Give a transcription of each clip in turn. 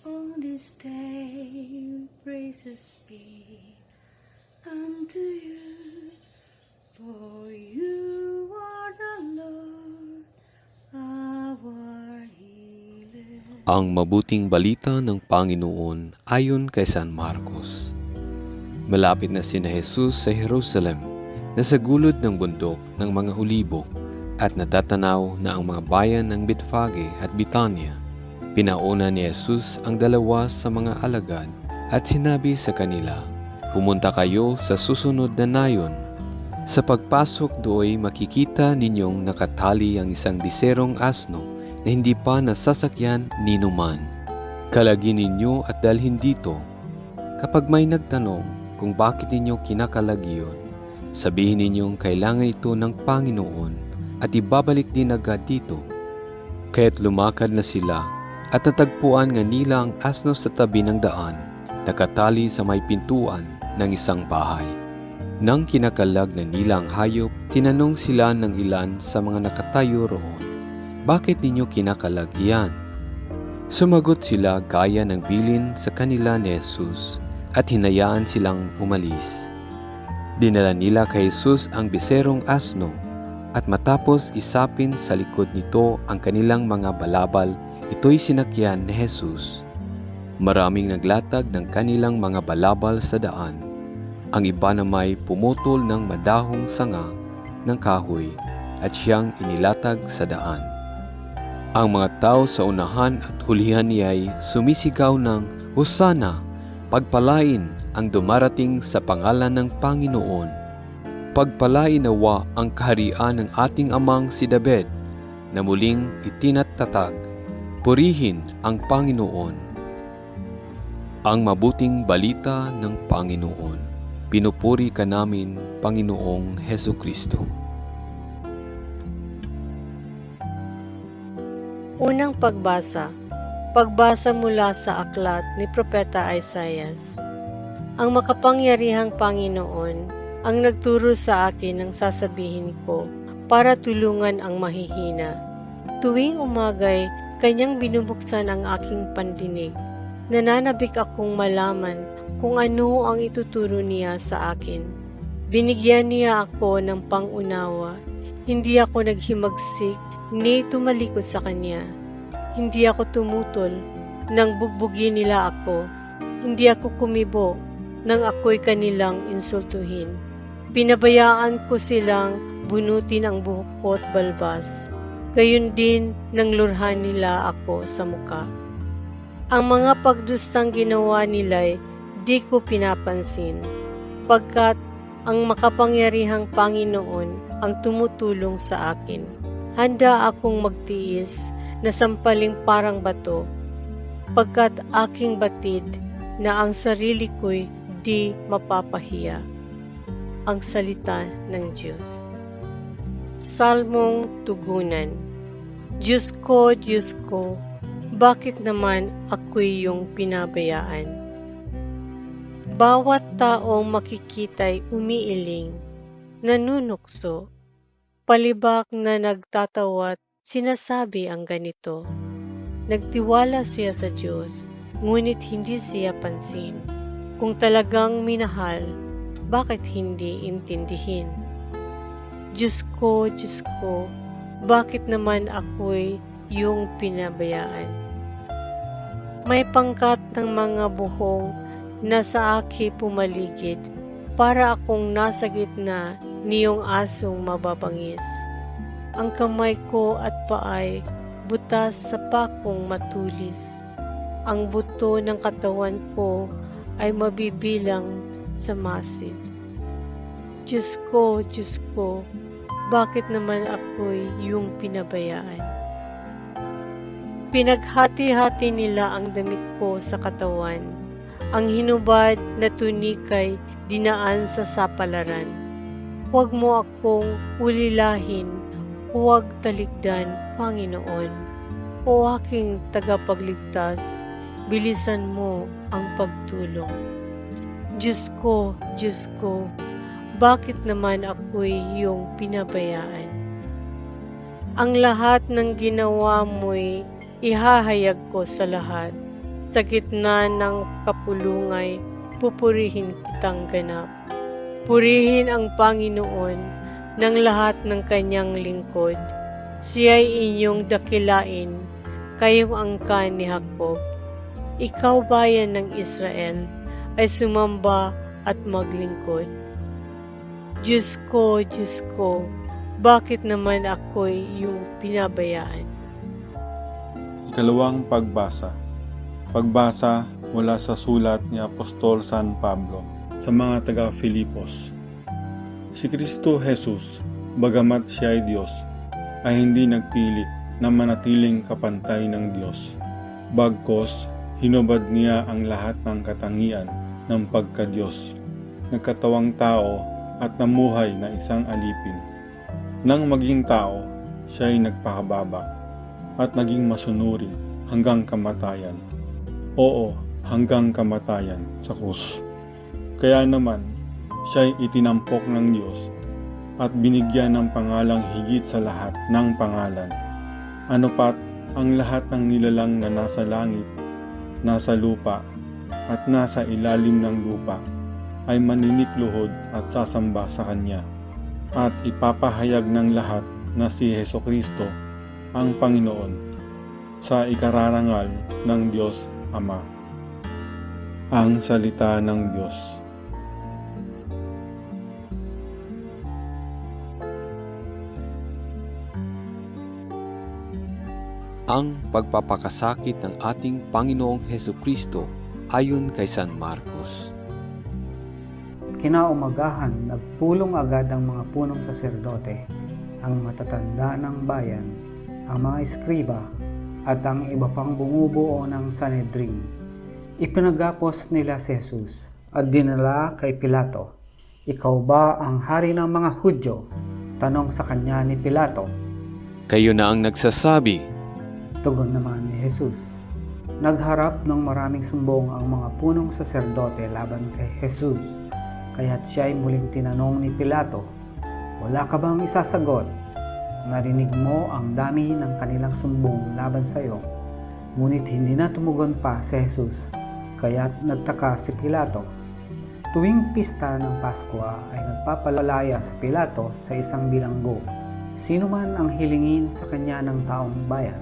On this day, praises be unto you, for you are the Lord, our healer. Ang mabuting balita ng Panginoon ayon kay San Marcos. Malapit na sina Jesus sa Jerusalem, nasa gulod ng bundok ng mga Olibo, at natatanaw na ang mga bayan ng Betfage at Bitanya. Pinauna ni Jesus ang dalawa sa mga alagad at sinabi sa kanila, "Pumunta kayo sa susunod na nayon. Sa pagpasok do'y makikita ninyong nakatali ang isang biserong asno na hindi pa nasasakyan ni numan. Kalagin ninyo at dalhin dito. Kapag may nagtanong kung bakit ninyo kinakalag iyon, sabihin ninyong kailangan ito ng Panginoon at ibabalik din agad dito." Kaya't lumakad na sila at natagpuan nga nila ang asno sa tabi ng daan, nakatali sa may pintuan ng isang bahay. Nang kinakalag na nila ang hayop, tinanong sila ng ilan sa mga nakatayo roon, "Bakit ninyo kinakalag iyan?" Sumagot sila gaya ng bilin sa kanila ni Jesus at hinayaan silang umalis. Dinala nila kay Jesus ang biserong asno at matapos isapin sa likod nito ang kanilang mga balabal, ito'y sinakyan ni Jesus. Maraming naglatag ng kanilang mga balabal sa daan. Ang iba na may pumutol ng madahong sanga ng kahoy at siyang inilatag sa daan. Ang mga tao sa unahan at hulihan niya'y sumisigaw ng, "Hosana! Pagpalain ang dumarating sa pangalan ng Panginoon. Pagpalain nawa ang kaharian ng ating amang si David na muling itinattatag. Purihin ang Panginoon." Ang mabuting balita ng Panginoon. Pinupuri ka namin, Panginoong Hesukristo. Unang pagbasa. Pagbasa mula sa aklat ni Propeta Isaias. Ang makapangyarihang Panginoon ang nagturo sa akin ng sasabihin ko para tulungan ang mahihina. Tuwing umagay, kanyang binubuksan ang aking pandinig. Nananabik akong malaman kung ano ang ituturo niya sa akin. Binigyan niya ako ng pangunawa. Hindi ako naghimagsik ni tumalikod sa kanya. Hindi ako tumutol nang bugbugin nila ako. Hindi ako kumibo nang ako'y kanilang insultuhin. Pinabayaan ko silang bunutin ang buhok ko at balbas. Gayon din nang lurhan nila ako sa muka. Ang mga pagdustang ginawa nila'y di ko pinapansin, pagkat ang makapangyarihang Panginoon ang tumutulong sa akin. Handa akong magtiis na sampaling parang bato, pagkat aking batid na ang sarili ko'y di mapapahiya. Ang salita ng Diyos. Salmong Tugunan. Diyos ko, bakit naman ako'y iyong pinabayaan? Bawat taong makikita'y umiiling, nanunukso, palibak na nagtatawat, sinasabi ang ganito, "Nagtiwala siya sa Diyos, ngunit hindi siya pansin. Kung talagang minahal, bakit hindi intindihin? Diyos ko, bakit naman ako'y iyong pinabayaan?" May pangkat ng mga buhong na sa aki pumaligid, para akong nasa gitna niyong asong mababangis. Ang kamay ko at paay butas sa pakong matulis. Ang buto ng katawan ko ay mabibilang sa masid. Diyos ko, bakit naman ako'y iyong pinabayaan? Pinaghati-hati nila ang damit ko sa katawan. Ang hinubad na tunika'y dinaan sa sapalaran. Huwag mo akong ulilahin, huwag talikdan, Panginoon. O aking tagapagligtas, bilisan mo ang pagtulong. Diyos ko, bakit naman ako'y iyong pinabayaan? Ang lahat ng ginawa mo'y ihahayag ko sa lahat. Sa gitna ng kapulungay, pupurihin kitang ganap. Purihin ang Panginoon ng lahat ng kanyang lingkod. Siya'y inyong dakilain, kayong angkan ni Jacob. Ikaw, bayan ng Israel, ay sumamba at maglingkod. Diyos ko, bakit naman ako'y iyong pinabayaan? Ikalawang pagbasa. Pagbasa mula sa sulat ni Apostol San Pablo sa mga taga-Filipos. Si Kristo Jesus, bagamat siya ay Diyos, ay hindi nagpilit na manatiling kapantay ng Diyos. Bagkos, hinubad niya ang lahat ng katangian ng pagka-Diyos. Nagkatawang tao at namuhay na isang alipin. Nang maging tao, siya ay nagpakababa at naging masunuri hanggang kamatayan. Oo, hanggang kamatayan sa krus. Kaya naman, siya ay itinampok ng Diyos at binigyan ng pangalang higit sa lahat ng pangalan. Ano pat ang lahat ng nilalang na nasa langit, nasa lupa, at nasa ilalim ng lupa ay maninikluhod at sasamba sa Kanya, at ipapahayag ng lahat na si Hesukristo ang Panginoon sa ikararangal ng Diyos Ama. Ang salita ng Diyos. Ang pagpapakasakit ng ating Panginoong Hesukristo ayon kay San Marcos. Kinaumagahan, nagpulong agad ang mga punong saserdote, ang matatanda ng bayan, ang mga eskriba, at ang iba pang bumubuo ng Sanhedrin. Ipinagapos nila si Jesus at dinala kay Pilato. "Ikaw ba ang hari ng mga Hudyo?" Tanong sa kanya ni Pilato. Kayo na ang nagsasabi. Tugon naman ni Jesus. Nagharap ng maraming sumbong ang mga punong saserdote laban kay Jesus, kaya't siya ay muling tinanong ni Pilato, "Wala ka bang isasagot? Narinig mo ang dami ng kanilang sumbong laban sa iyo." Ngunit hindi na tumugon pa si Jesus, kaya't nagtaka si Pilato. Tuwing pista ng Pasko ay nagpapalaya si Pilato sa isang bilanggo, sino man ang hilingin sa kanya ng taong bayan.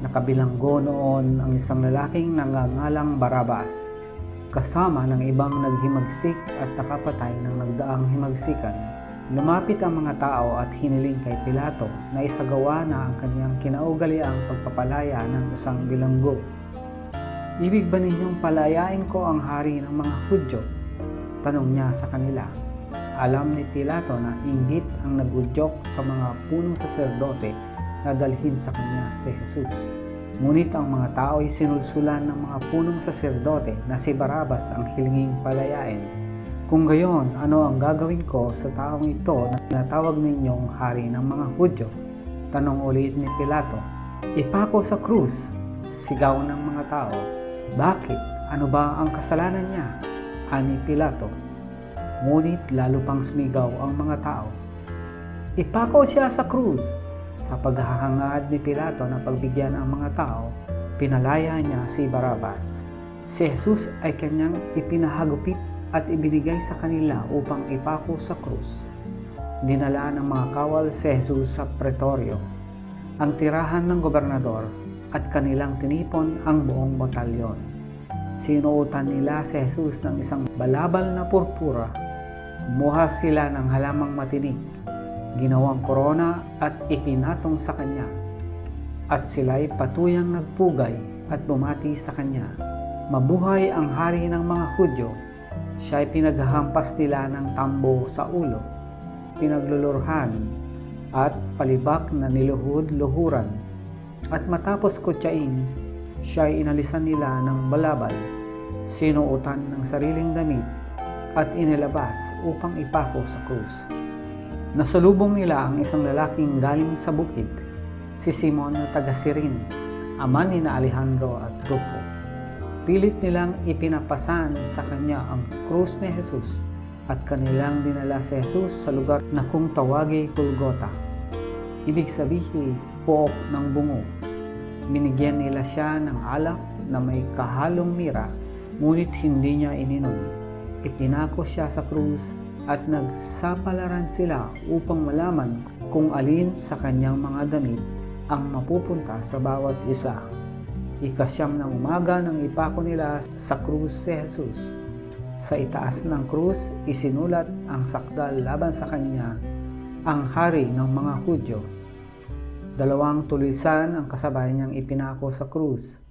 Nakabilanggo noon ang isang lalaking nangangalang Barabas, kasama ng ibang naghimagsik at nakapatay ng nagdaang himagsikan. Lumapit ang mga tao at hiniling kay Pilato na isagawa na ang kanyang kinaugaliang pagpapalaya ng isang bilanggo. "Ibig ba ninyong palayain ko ang hari ng mga Hudyo?" tanong niya sa kanila. Alam ni Pilato na inggit ang nagudyok sa mga punong saserdote na dalhin sa kanya si Jesus. Ngunit ang mga tao ay sinulsulan ng mga punong saserdote na si Barabas ang hilinging palayain. "Kung gayon, ano ang gagawin ko sa taong ito na tinatawag ninyong hari ng mga Hudyo?" tanong ulit ni Pilato. "Ipako sa krus," sigaw ng mga tao. "Bakit? Ano ba ang kasalanan niya?" ani Pilato. Ngunit lalo pang sumigaw ang mga tao. "Ipako siya sa krus!" Sa paghahangad ni Pilato na pagbigyan ang mga tao, pinalaya niya si Barabas. Si Jesus ay kanyang ipinahagupit at ibinigay sa kanila upang ipako sa krus. Dinala ng mga kawal si Jesus sa pretoryo, ang tirahan ng gobernador, at kanilang tinipon ang buong batalyon. Sinuotan nila si Jesus ng isang balabal na purpura. Kumuha sila ng halamang matinik, ginawang korona at ipinatong sa kanya. At sila'y patuyang nagpugay at bumati sa kanya, "Mabuhay ang hari ng mga Hudyo." Siya'y pinaghahampas nila ng tambo sa ulo, pinaglulurhan at palibak na niluhod-luhuran. At matapos kutyain, siya'y inalisan nila ng balabal, sinuotan ng sariling damit at inilabas upang ipako sa krus. Nasalubong nila ang isang lalaking galing sa bukid, si Simon na taga Cyrene, ama ni na Alejandro at Rufo. Pilit nilang ipinapasan sa kanya ang krus ni Jesus at kanilang dinala si Jesus sa lugar na kung tawagi Golgota. Ibig sabihin, pook ng bungo. Binigyan nila siya ng alak na may kahalong mira, ngunit hindi niya ininom. Ipinako siya sa krus at nagsapalaran sila upang malaman kung alin sa kanyang mga damit ang mapupunta sa bawat isa. Ikasyam ng umaga nang ipako nila sa krus si Jesus. Sa itaas ng krus, isinulat ang sakdal laban sa kanya, ang hari ng mga Hudyo. 2 tulisan ang kasabay niyang ipinako sa krus,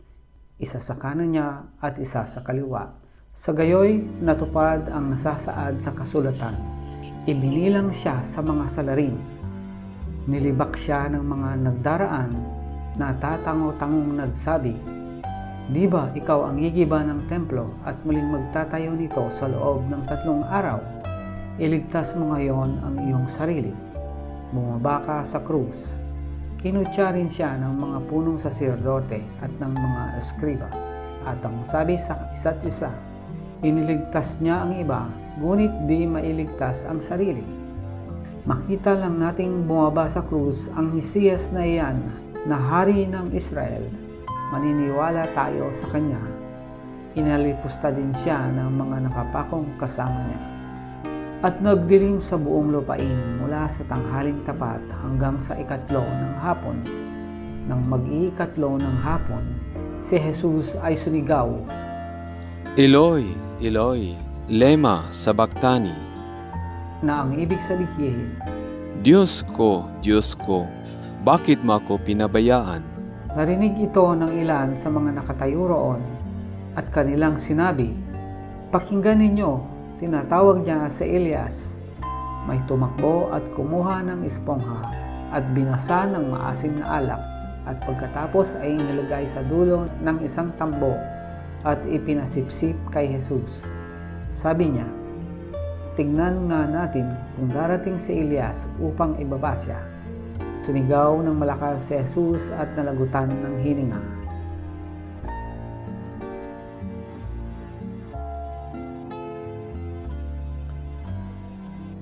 isa sa kanan niya at isa sa kaliwa. Sa gayoy, natupad ang nasasaad sa kasulatan. Ibinilang siya sa mga salarin. Nilibak siya ng mga nagdaraan na tatango-tangong nagsabi, "Di ba ikaw ang gigiba ng templo at muling magtatayo nito sa loob ng 3 araw? Iligtas mo ngayon ang iyong sarili." Bumaba ka sa krus. Kinutya rin siya ng mga punong saserdote at ng mga eskriba. At ang sabi sa isa't isa, iniligtas niya ang iba, ngunit di mailigtas ang sarili. Makita lang nating bumaba sa krus ang Mesiyas na iyan na hari ng Israel. Maniniwala tayo sa kanya. Inalipusta din siya ng mga nakapakong kasama niya. At nagdilim sa buong lupain mula sa tanghaling tapat hanggang sa 3 ng hapon. Nang mag-iikatlo ng hapon, si Jesus ay sumigaw, Eloi, Eloi, lema sabachthani. na ang ibig sabihin, Diyos ko, bakit mo ako pinabayaan? narinig ito ng ilan sa mga nakatayo roon at kanilang sinabi, "Pakinggan ninyo." Tinatawag niya si Elias. May tumakbo at kumuha ng espongha at binasa ng maasim na alak at pagkatapos ay nilagay sa dulo ng isang tambo at ipinasipsip kay Jesus. Sabi niya, "Tignan nga natin kung darating si Elias upang ibaba siya." Sumigaw ng malakas si Jesus at nalagutan ng hininga.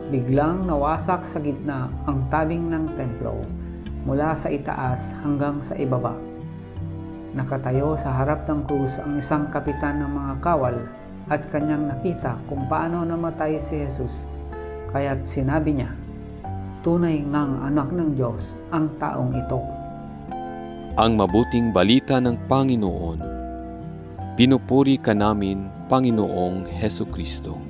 Biglang nawasak sa gitna ang tabing ng templo mula sa itaas hanggang sa ibaba. Nakatayo sa harap ng krus ang isang kapitan ng mga kawal at kanyang nakita kung paano namatay si Jesus. Kaya't sinabi niya, "Tunay ngang anak ng Diyos ang taong ito." Ang mabuting balita ng Panginoon. Pinupuri ka namin, Panginoong Hesukristo.